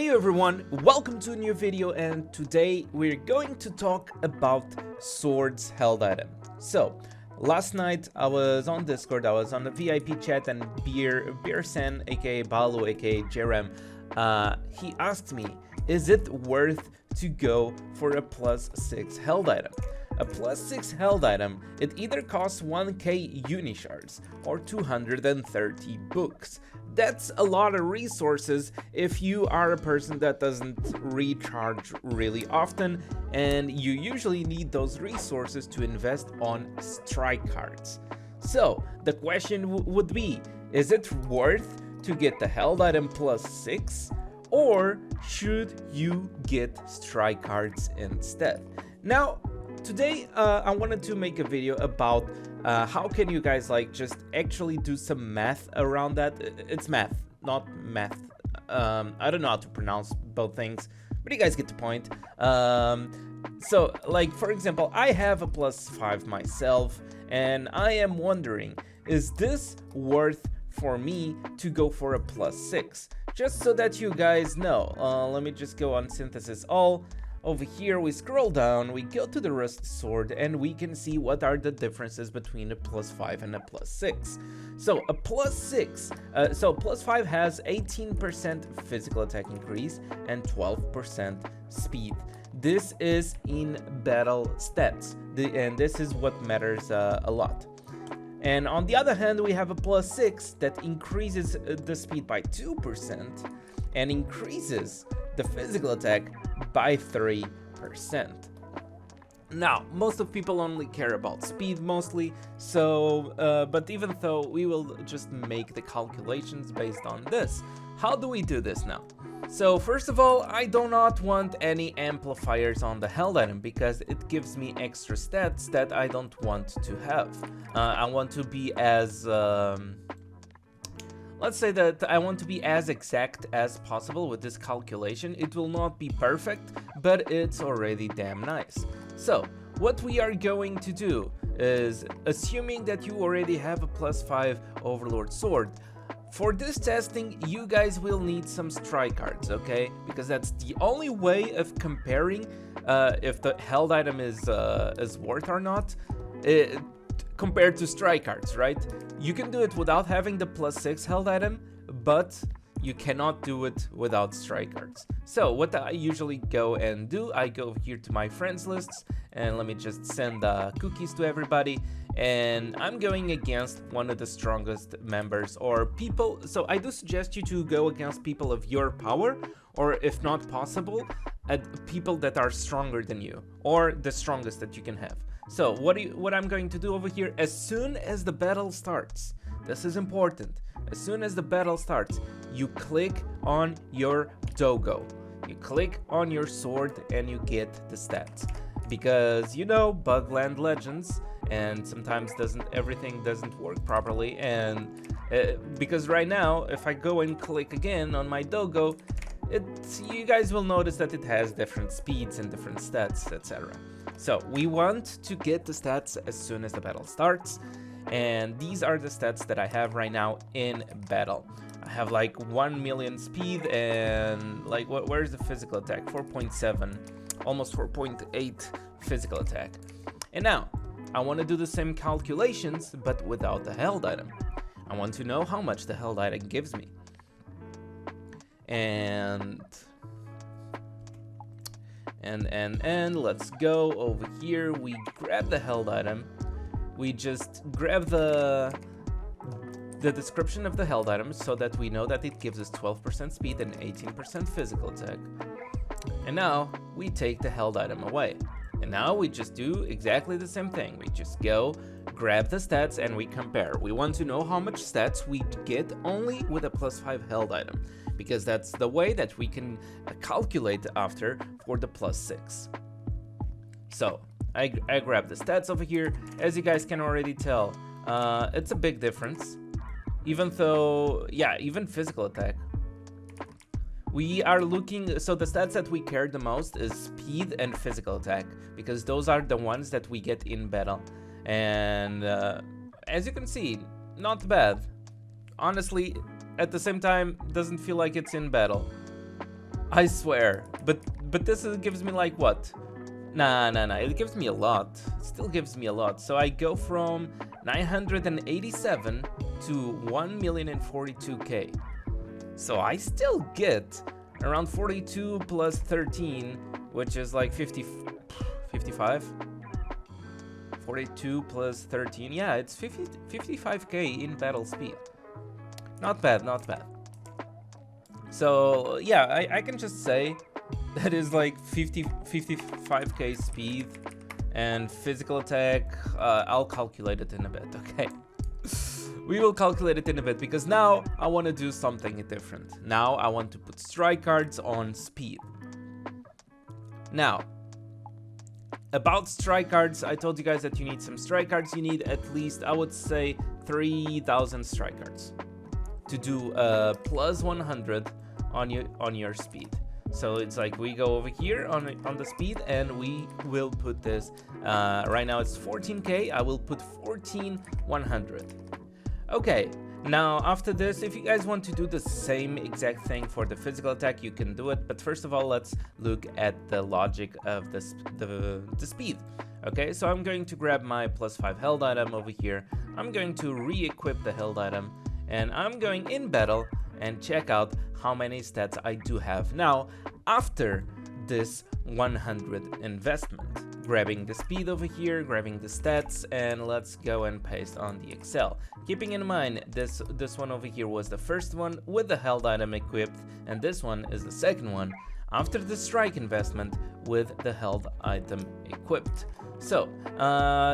Hey everyone, welcome to a new video, and today we're going to talk about swords held item. So, last night I was on Discord, I was on the VIP chat, and Beersen, aka Balu, aka Jerem, he asked me, is it worth to go for a +6 held item? A +6 held item, it either costs 1k unishards or 230 books. That's a lot of resources if you are a person that doesn't recharge really often, and you usually need those resources to invest on strike cards. So the question would be, is it worth to get the held item +6, or should you get strike cards instead? Now, today I wanted to make a video about how can you guys just actually do some math around that. It's math, not math. I don't know how to pronounce both things, but you guys get the point. So for example, I have a +5 myself, and I am wondering, is this worth for me to go for a +6? Just so that you guys know, let me just go on synthesis all. Over here we scroll down, we go to the Rust Sword, and we can see what are the differences between a +5 and a +6. So a +6, so +5 has 18% physical attack increase and 12% speed. This is in battle stats, and this is what matters a lot. And on the other hand, we have a +6 that increases the speed by 2% and increases the physical attack by 3%. Now, most of people only care about speed mostly, so but even though, we will just make the calculations based on this. How do we do this now? So first of all, I do not want any amplifiers on the held item because it gives me extra stats that I don't want to have. I want to be as let's say that I want to be as exact as possible with this calculation. It will not be perfect, but it's already damn nice. So what we are going to do is, assuming that you already have a +5 Overlord Sword, for this testing you guys will need some strike cards, okay? Because that's the only way of comparing if the held item is worth or not, compared to strike cards, right? You can do it without having the +6 held item, but you cannot do it without strike cards. So what I usually go and do, I go here to my friends lists, and let me just send cookies to everybody, and I'm going against one of the strongest members or people. So I do suggest you to go against people of your power, or if not possible, at people that are stronger than you, or the strongest that you can have. So what I'm going to do over here, as soon as the battle starts, this is important, as soon as the battle starts, you click on your doggo, you click on your sword, and you get the stats. Because, you know, Pokeland Legends, and sometimes everything doesn't work properly, and because right now, if I go and click again on my doggo, you guys will notice that it has different speeds and different stats, etc. So we want to get the stats as soon as the battle starts, and these are the stats that I have right now in battle. I have 1 million speed, and where's the physical attack? 4.7, almost 4.8 physical attack. And now I want to do the same calculations, but without the held item. I want to know how much the held item gives me. And let's go over here. We grab the held item. We just grab the description of the held item so that we know that it gives us 12% speed and 18% physical attack. And now we take the held item away. And now we just do exactly the same thing. We just go, grab the stats, and we compare. We want to know how much stats we get only with a +5 held item, because that's the way that we can calculate after for the +6. So I grab the stats over here. As you guys can already tell, it's a big difference. Even though, yeah, even physical attack. We are looking, so the stats that we care the most is speed and physical attack, because those are the ones that we get in battle. And as you can see, not bad. Honestly, at the same time, doesn't feel like it's in battle. I swear. But this gives me like what? Nah. It gives me a lot. It still gives me a lot. So I go from 987 to 1,042,000. So I still get around 42 plus 13, which is like 55. 42 plus 13. Yeah, it's 55k in battle speed. Not bad. So yeah, I can just say that is like 55k speed and physical attack. I'll calculate it in a bit, okay? We will calculate it in a bit because now I want to do something different. Now I want to put strike cards on speed. Now, about strike cards, I told you guys that you need some strike cards. You need at least, I would say, 3,000 strike cards to do plus 100 on your speed. So it's like we go over here on the speed and we will put this. Right now it's 14k. I will put 14,100. Okay. Now, after this, if you guys want to do the same exact thing for the physical attack, you can do it. But first of all, let's look at the logic of the speed. Okay, so I'm going to grab my +5 held item over here. I'm going to re-equip the held item. And I'm going in battle and check out how many stats I do have now after this 100 investment. Grabbing the speed over here, grabbing the stats, and let's go and paste on the Excel. Keeping in mind, this one over here was the first one with the held item equipped, and this one is the second one after the strike investment with the held item equipped. So,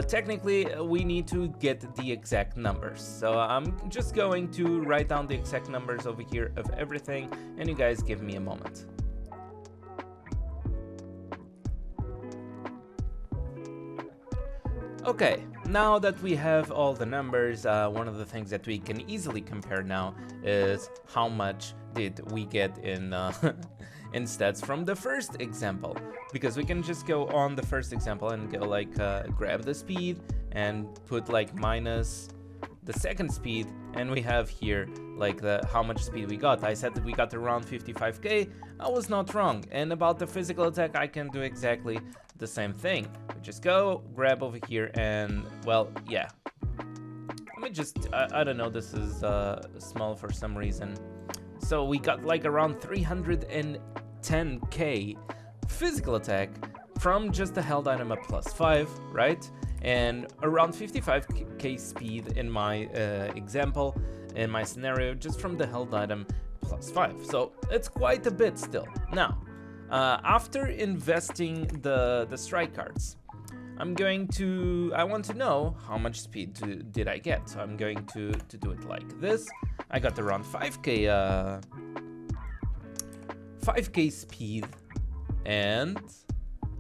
technically, we need to get the exact numbers. So I'm just going to write down the exact numbers over here of everything, and you guys give me a moment. Okay, now that we have all the numbers, one of the things that we can easily compare now is how much did we get in in stats from the first example, because we can just go on the first example and go like grab the speed and put like minus the second speed, and we have here like how much speed we got. I said that we got around 55k. I was not wrong. And about the physical attack, I can do exactly the same thing. We just go grab over here and, well, yeah, let me just I don't know, this is small for some reason. So we got like around 310k physical attack from just the held item at +5, right? And around 55k speed in my example, in my scenario, just from the held item +5. So it's quite a bit still. Now, after investing the strike cards, I want to know how much speed did I get. So I'm going to do it like this. I got around 5k speed, and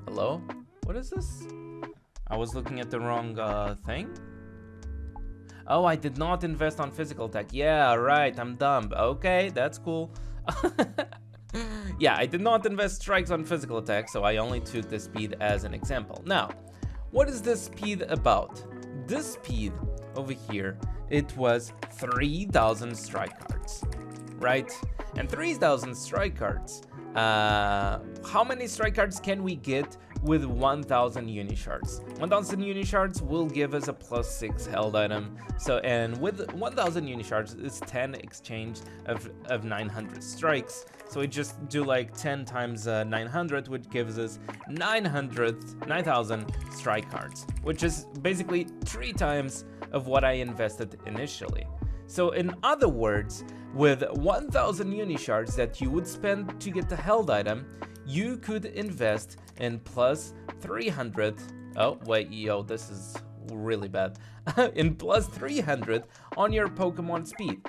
hello, what is this? I was looking at the wrong thing. Oh, I did not invest on physical attack. Yeah, right, I'm dumb. Okay, that's cool. Yeah, I did not invest strikes on physical attack, so I only took the speed as an example. Now, what is this speed about? This speed over here, it was 3,000 strike cards, right? And 3,000 strike cards, how many strike cards can we get with 1,000 unishards? 1,000 unishards will give us a +6 held item. So, and with 1,000 unishards, it's 10 exchange of 900 strikes. So we just do like 10 times 900, which gives us 9,000 strike cards, which is basically 3 times of what I invested initially. So in other words, with 1,000 unishards that you would spend to get the held item, you could invest in +300. Oh, wait, yo, this is really bad. In +300 on your Pokemon speed,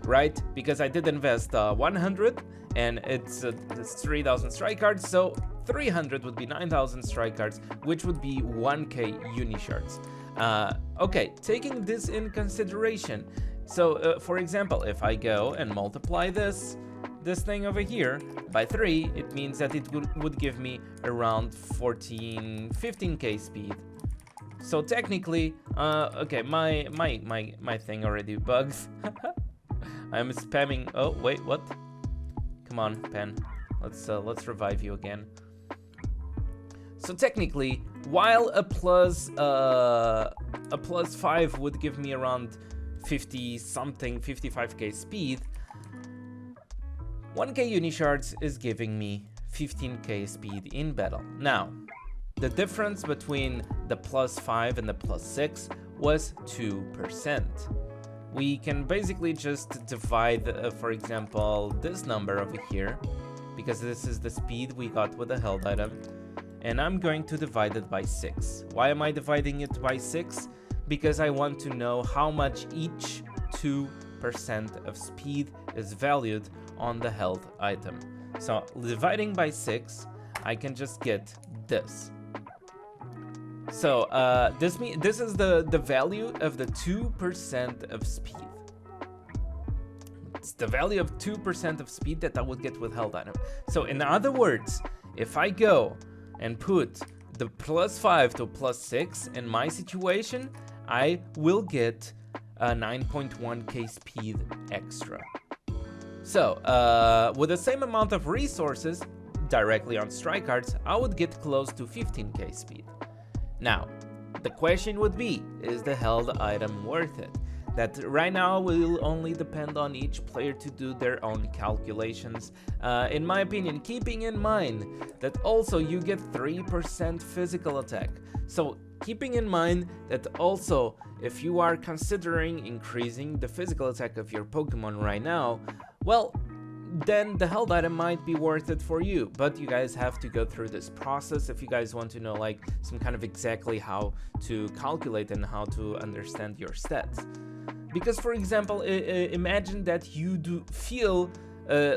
right? Because I did invest 100, and it's 3,000 strike cards, so 300 would be 9,000 strike cards, which would be 1k unishards. Okay, taking this in consideration, so for example, if I go and multiply this thing over here by 3, it means that it would give me around 15k speed. So technically, okay, my thing already bugs. I'm spamming. Oh wait, what? Come on, pen. let's revive you again. So technically, while a plus 5 would give me around 50 something, 55k speed, 1k Unishards is giving me 15k speed in battle. Now, the difference between the plus 5 and the plus 6 was 2%. We can basically just divide, for example, this number over here, because this is the speed we got with the held item, and I'm going to divide it by 6. Why am I dividing it by 6? Because I want to know how much each 2% of speed is valued on the held item. So dividing by 6, I can just get this. So this is the value of the 2% of speed. It's the value of 2% of speed that I would get with held item. So in other words, if I go and put the plus 5 to plus 6 in my situation, I will get a 9.1k speed extra. So with the same amount of resources directly on strike cards, I would get close to 15k speed. Now, the question would be, is the held item worth it? That right now will only depend on each player to do their own calculations. In my opinion, keeping in mind that also you get 3% physical attack. So keeping in mind that also if you are considering increasing the physical attack of your Pokemon right now, well, then the held item might be worth it for you, but you guys have to go through this process if you guys want to know like some kind of exactly how to calculate and how to understand your stats. Because for example, imagine that you do feel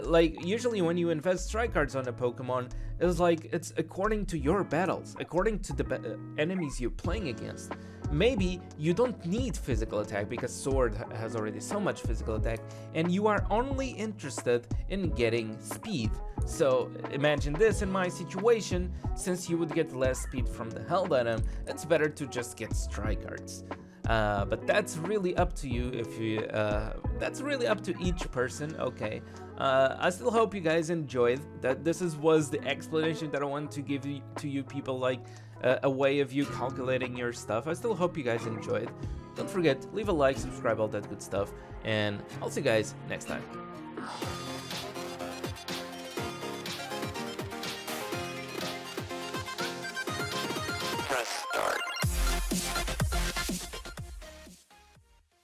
like usually when you invest strike cards on a Pokemon, it's according to your battles, according to the enemies you're playing against. Maybe you don't need physical attack because Sword has already so much physical attack, and you are only interested in getting speed. So imagine this in my situation, since you would get less speed from the held item, it's better to just get strike cards. But that's really up to you. If you that's really up to each person. Okay, I still hope you guys enjoyed that. This was the explanation that I wanted to give to you people, like a way of you calculating your stuff. I still hope you guys enjoyed. Don't forget, leave a like, subscribe, all that good stuff, and I'll see you guys next time.